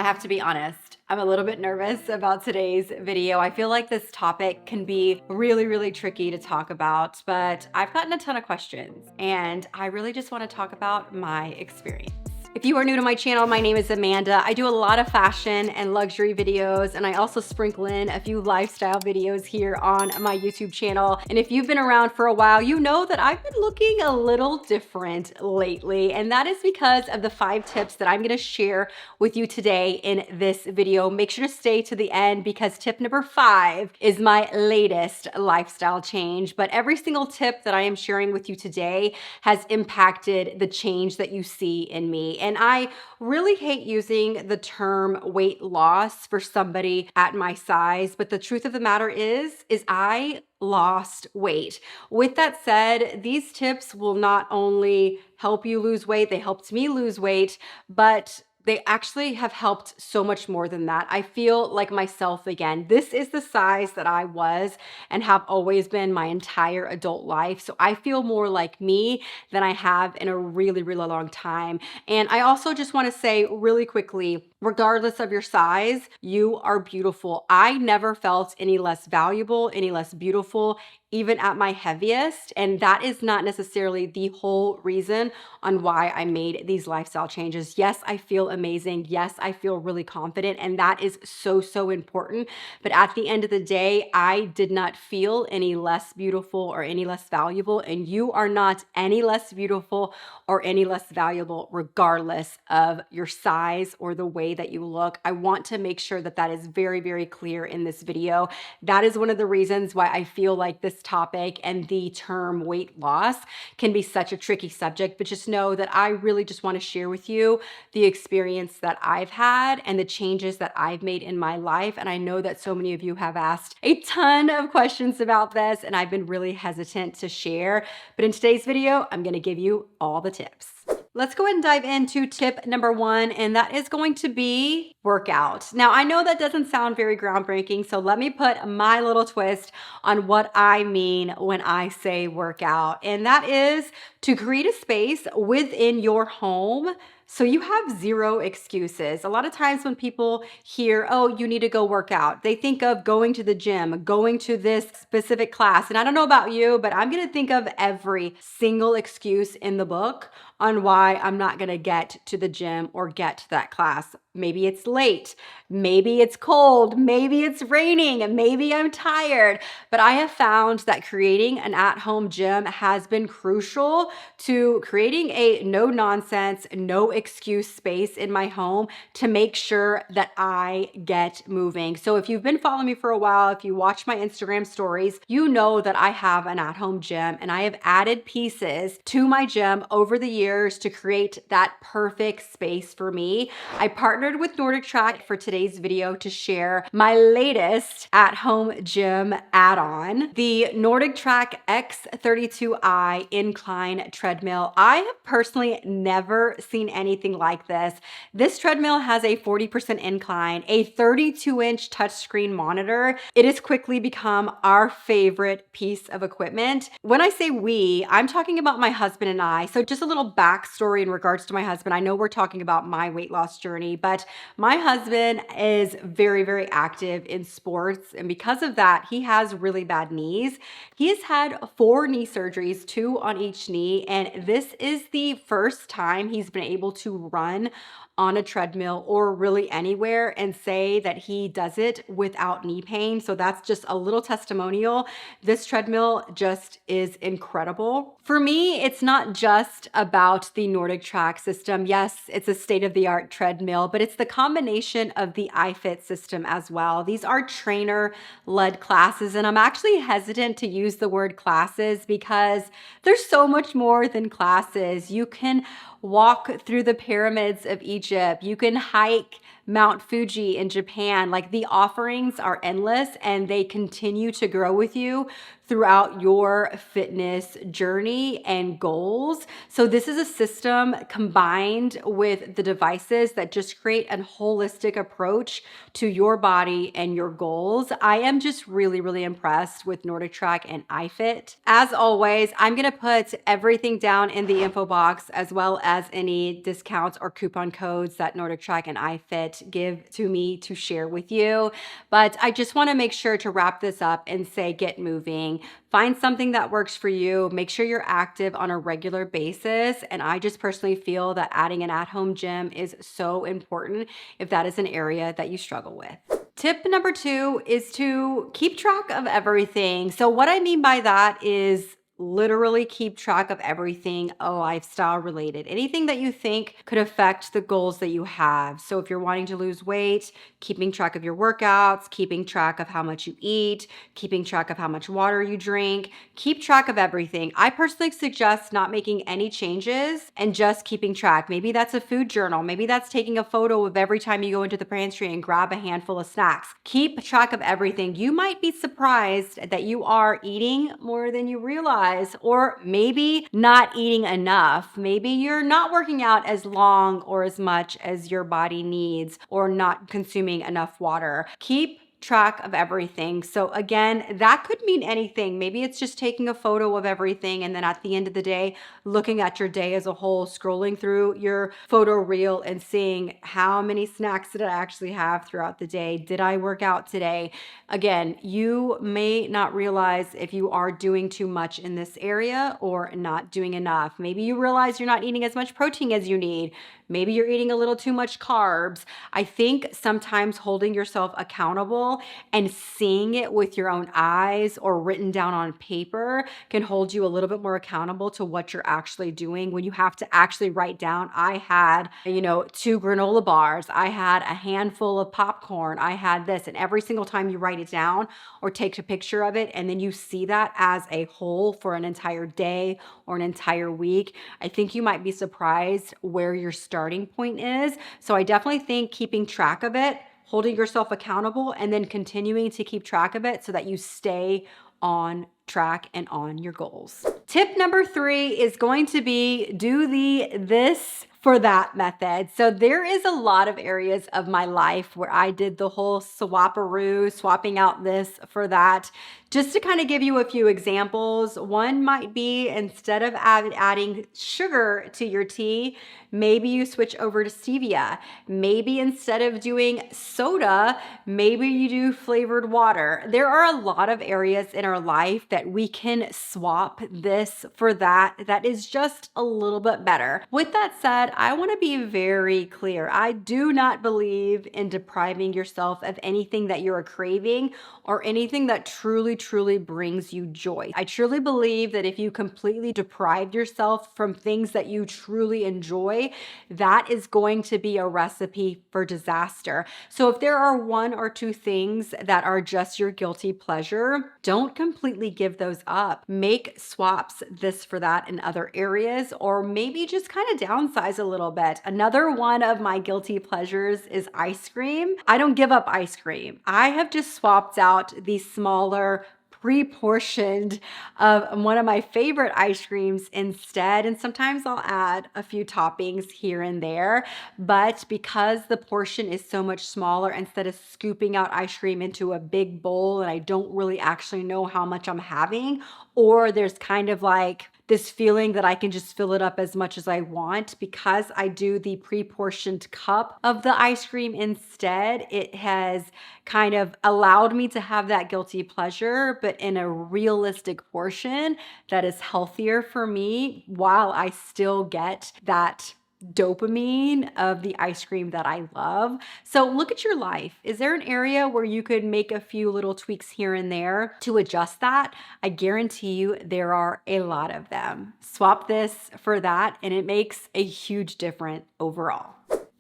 have to be honest. I'm a little bit nervous about today's video. I feel like this topic can be really tricky to talk about, but I've gotten a ton of questions and I really just want to talk about my experience. If you are new to my channel, my name is Amanda. I do a lot of fashion and luxury videos, and I also sprinkle in a few lifestyle videos here on my YouTube channel. And if you've been around for a while, you know that I've been looking a little different lately. And that is because of the 5 tips that I'm gonna share with you today in this video. Make sure to stay to the end because tip number 5 is my latest lifestyle change. But every single tip that I am sharing with you today has impacted the change that you see in me. And I really hate using the term weight loss for somebody at my size, but the truth of the matter is I lost weight. With that said, these tips will not only help you lose weight, they helped me lose weight, but they actually have helped so much more than that. I feel like myself again. This is the size that I was and have always been my entire adult life. So I feel more like me than I have in a really long time. And I also just want to say really quickly, regardless of your size, you are beautiful. I never felt any less valuable, any less beautiful, even at my heaviest. And that is not necessarily the whole reason on why I made these lifestyle changes. Yes, I feel amazing. Yes, I feel really confident. And that is so important. But at the end of the day, I did not feel any less beautiful or any less valuable. And you are not any less beautiful or any less valuable, regardless of your size or the way that you look. I want to make sure that that is very clear in this video. That is one of the reasons why I feel like this topic and the term weight loss can be such a tricky subject, but just know that I really just want to share with you the experience that I've had and the changes that I've made in my life. And I know that so many of you have asked a ton of questions about this, and I've been really hesitant to share. But in today's video, I'm going to give you all the tips. Let's go ahead and dive into tip number 1, and that is going to be workout. Now, I know that doesn't sound very groundbreaking, so let me put my little twist on what I mean when I say workout, and that is to create a space within your home so you have 0 excuses. A lot of times when people hear, oh, you need to go work out, they think of going to the gym, going to this specific class. And I don't know about you, but I'm gonna think of every single excuse in the book on why I'm not gonna get to the gym or get to that class. Maybe it's late, maybe it's cold, maybe it's raining, maybe I'm tired. But I have found that creating an at-home gym has been crucial to creating a no-nonsense, no excuse space in my home to make sure that I get moving. So if you've been following me for a while, if you watch my Instagram stories, you know that I have an at-home gym and I have added pieces to my gym over the years to create that perfect space for me. I partnered with Nordic Track for today's video to share my latest at-home gym add-on, the Nordic Track X32i incline treadmill. I have personally never seen anything like this. This treadmill has a 40% incline, a 32-inch touchscreen monitor. It has quickly become our favorite piece of equipment. When I say we, I'm talking about my husband and I. So just a little backstory in regards to my husband. I know we're talking about my weight loss journey, but my husband is very active in sports. And because of that, he has really bad knees. He has had 4 knee surgeries, 2 on each knee. And this is the first time he's been able to run on a treadmill or really anywhere and say that he does it without knee pain. So that's just a little testimonial. This treadmill just is incredible. For me, it's not just about the Nordic Track system. Yes, it's a state-of-the-art treadmill, but it's the combination of the iFit system as well. These are trainer-led classes, and I'm actually hesitant to use the word classes because there's so much more than classes. You can walk through the pyramids of Egypt. You can hike Mount Fuji in Japan. Like, the offerings are endless and they continue to grow with you throughout your fitness journey and goals. So this is a system combined with the devices that just create a holistic approach to your body and your goals. I am just really impressed with Nordic Track and iFit. As always, I'm gonna put everything down in the info box, as well as any discounts or coupon codes that Nordic Track and iFit give to me to share with you. But I just want to make sure to wrap this up and say, get moving. Find something that works for you. Make sure you're active on a regular basis. And I just personally feel that adding an at-home gym is so important if that is an area that you struggle with. Tip number 2 is to keep track of everything. So what I mean by that is literally keep track of everything lifestyle related. Anything that you think could affect the goals that you have. So if you're wanting to lose weight, keeping track of your workouts, keeping track of how much you eat, keeping track of how much water you drink, keep track of everything. I personally suggest not making any changes and just keeping track. Maybe that's a food journal. Maybe that's taking a photo of every time you go into the pantry and grab a handful of snacks. Keep track of everything. You might be surprised that you are eating more than you realize, or maybe not eating enough. Maybe you're not working out as long or as much as your body needs, or not consuming enough water. Keep track of everything. So again, that could mean anything. Maybe it's just taking a photo of everything, and then at the end of the day, looking at your day as a whole, scrolling through your photo reel and seeing how many snacks did I actually have throughout the day? Did I work out today? Again, you may not realize if you are doing too much in this area or not doing enough. Maybe you realize you're not eating as much protein as you need. Maybe you're eating a little too much carbs. I think sometimes holding yourself accountable and seeing it with your own eyes or written down on paper can hold you a little bit more accountable to what you're actually doing. When you have to actually write down, I had, 2 granola bars, I had a handful of popcorn, I had this, and every single time you write it down or take a picture of it, and then you see that as a whole for an entire day or an entire week, I think you might be surprised where your starting point is. So I definitely think keeping track of it, holding yourself accountable, and then continuing to keep track of it so that you stay on track and on your goals. Tip number 3 is going to be do the this for that method. So there is a lot of areas of my life where I did the whole swaparoo, swapping out this for that. Just to kind of give you a few examples, one might be instead of adding sugar to your tea, maybe you switch over to stevia. Maybe instead of doing soda, maybe you do flavored water. There are a lot of areas in our life that we can swap this for that is just a little bit better. With that said, I want to be very clear. I do not believe in depriving yourself of anything that you're craving or anything that truly brings you joy. I truly believe that if you completely deprive yourself from things that you truly enjoy, that is going to be a recipe for disaster. So if there are 1 or 2 things that are just your guilty pleasure, don't completely give those up. Make swaps this for that in other areas, or maybe just kind of downsize a little bit. Another one of my guilty pleasures is ice cream. I don't give up ice cream. I have just swapped out the smaller pre-portioned of one of my favorite ice creams instead. And sometimes I'll add a few toppings here and there. But because the portion is so much smaller, instead of scooping out ice cream into a big bowl and I don't really actually know how much I'm having, or there's kind of like this feeling that I can just fill it up as much as I want, because I do the pre-portioned cup of the ice cream instead, it has kind of allowed me to have that guilty pleasure, but in a realistic portion that is healthier for me, while I still get that dopamine of the ice cream that I love. So look at your life. Is there an area where you could make a few little tweaks here and there to adjust that? I guarantee you there are a lot of them. Swap this for that, and it makes a huge difference overall.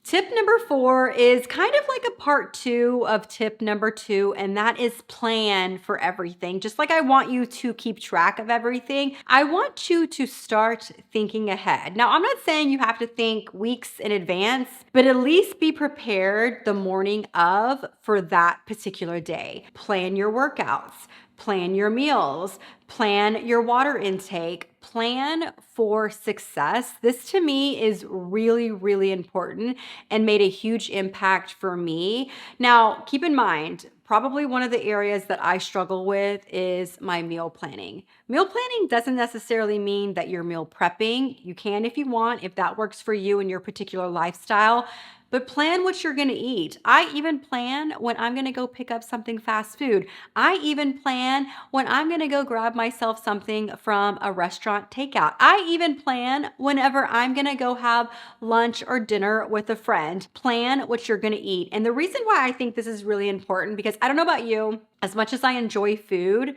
Tip number 4 is kind of like a part 2 of tip number 2, and that is plan for everything. Just like I want you to keep track of everything, I want you to start thinking ahead. Now, I'm not saying you have to think weeks in advance, but at least be prepared the morning of for that particular day. Plan your workouts. Plan your meals, plan your water intake, plan for success. This to me is really important and made a huge impact for me. Now, keep in mind, probably one of the areas that I struggle with is my meal planning. Meal planning doesn't necessarily mean that you're meal prepping. You can if you want, if that works for you and your particular lifestyle. but plan what you're gonna eat. I even plan when I'm gonna go pick up something fast food. I even plan when I'm gonna go grab myself something from a restaurant takeout. I even plan whenever I'm gonna go have lunch or dinner with a friend. Plan what you're gonna eat. And the reason why I think this is really important, because I don't know about you, as much as I enjoy food,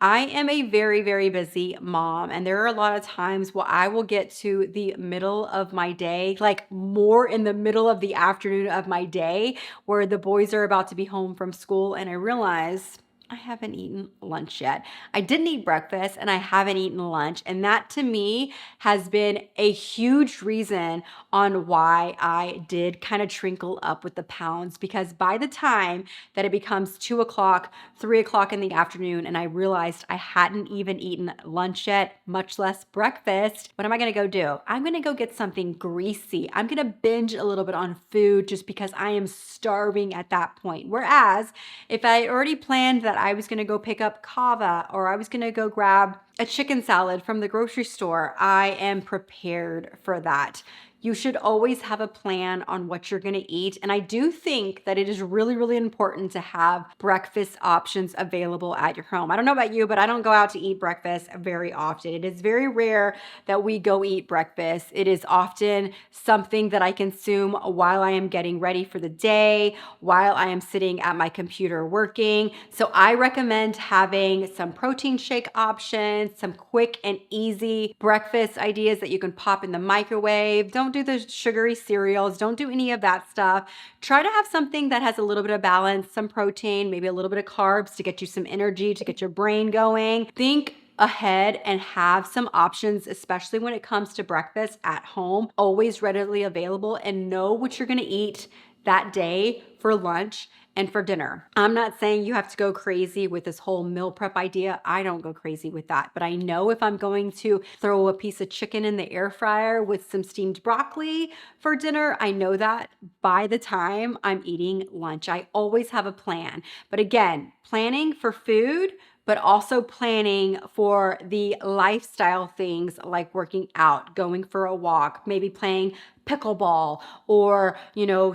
I am a very, very busy mom, and there are a lot of times where I will get to the middle of my day, like more in the middle of the afternoon of my day, where the boys are about to be home from school, and I realize I haven't eaten lunch yet. I didn't eat breakfast and I haven't eaten lunch. And that to me has been a huge reason on why I did kind of trinkle up with the pounds, because by the time that it becomes 2 o'clock, 3 o'clock in the afternoon, and I realized I hadn't even eaten lunch yet, much less breakfast, what am I gonna go do? I'm gonna go get something greasy. I'm gonna binge a little bit on food just because I am starving at that point. Whereas if I already planned that I was gonna go pick up kava, or I was gonna go grab a chicken salad from the grocery store, I am prepared for that. You should always have a plan on what you're gonna eat. And I do think that it is really, really important to have breakfast options available at your home. I don't know about you, but I don't go out to eat breakfast very often. It is very rare that we go eat breakfast. It is often something that I consume while I am getting ready for the day, while I am sitting at my computer working. So I recommend having some protein shake options, some quick and easy breakfast ideas that you can pop in the microwave. Don't do the sugary cereals. Don't do any of that stuff. Try to have something that has a little bit of balance, some protein, maybe a little bit of carbs to get you some energy, to get your brain going. Think ahead and have some options, especially when it comes to breakfast at home, always readily available, and know what you're gonna eat that day for lunch and for dinner. I'm not saying you have to go crazy with this whole meal prep idea. I don't go crazy with that, but I know if I'm going to throw a piece of chicken in the air fryer with some steamed broccoli for dinner, I know that by the time I'm eating lunch, I always have a plan. But again, planning for food, but also planning for the lifestyle things like working out, going for a walk, maybe playing pickleball, or,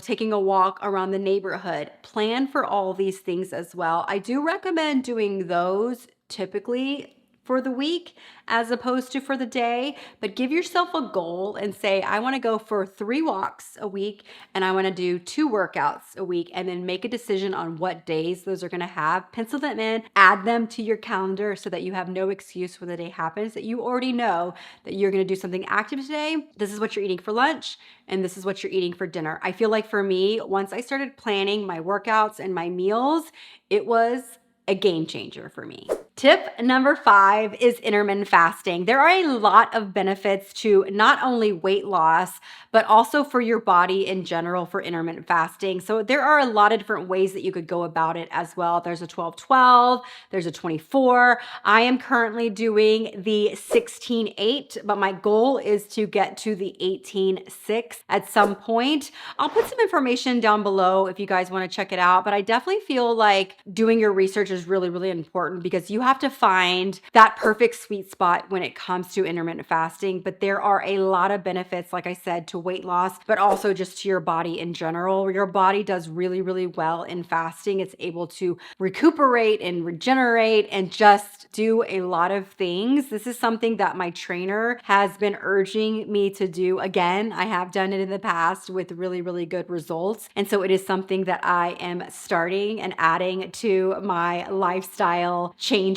taking a walk around the neighborhood. Plan for all these things as well. I do recommend doing those typically for the week as opposed to for the day, but give yourself a goal and say, I want to go for 3 walks a week and I want to do 2 workouts a week, and then make a decision on what days those are going to have. Pencil them in, add them to your calendar so that you have no excuse when the day happens, that you already know that you're going to do something active today. This is what you're eating for lunch and this is what you're eating for dinner. I feel like for me, once I started planning my workouts and my meals, it was a game changer for me. Tip number 5 is intermittent fasting. There are a lot of benefits to not only weight loss, but also for your body in general for intermittent fasting. So there are a lot of different ways that you could go about it as well. There's a 12-12, there's a 24. I am currently doing the 16-8, but my goal is to get to the 18-6 at some point. I'll put some information down below if you guys want to check it out, but I definitely feel like doing your research is really, really important, because you have to find that perfect sweet spot when it comes to intermittent fasting. But there are a lot of benefits, like I said, to weight loss, but also just to your body in general. Your body does really, really well in fasting. It's able to recuperate and regenerate and just do a lot of things. This is something that my trainer has been urging me to do again. I have done it in the past with really, really good results. And so it is something that I am starting and adding to my lifestyle changes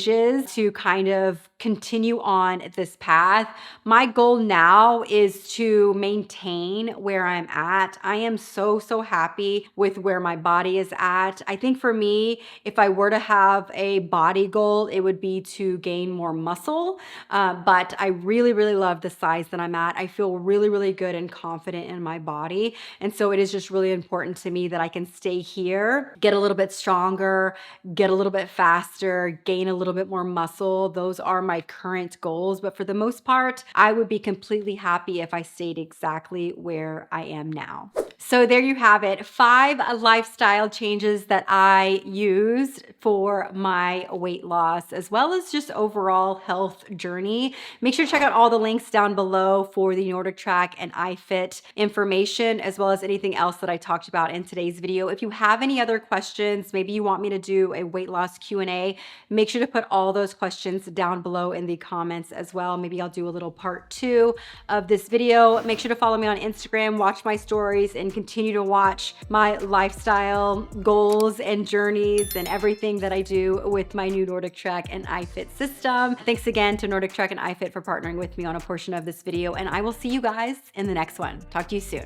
to kind of continue on this path. My goal now is to maintain where I'm at. I am so, so happy with where my body is at. I think for me, if I were to have a body goal, it would be to gain more muscle. But I really, really love the size that I'm at. I feel really, really good and confident in my body. And so it is just really important to me that I can stay here, get a little bit stronger, get a little bit faster, gain a little bit more muscle. Those are my current goals. But for the most part, I would be completely happy if I stayed exactly where I am now. So there you have it, 5 lifestyle changes that I used for my weight loss, as well as just overall health journey. Make sure to check out all the links down below for the Nordic Track and iFit information, as well as anything else that I talked about in today's video. If you have any other questions, maybe you want me to do a weight loss Q&A, make sure to put all those questions down below in the comments as well. Maybe I'll do a little part 2 of this video. Make sure to follow me on Instagram, watch my stories, and continue to watch my lifestyle goals and journeys and everything that I do with my new Nordic Track and iFit system. Thanks again to Nordic Track and iFit for partnering with me on a portion of this video, and I will see you guys in the next one. Talk to you soon.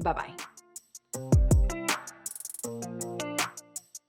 Bye-bye.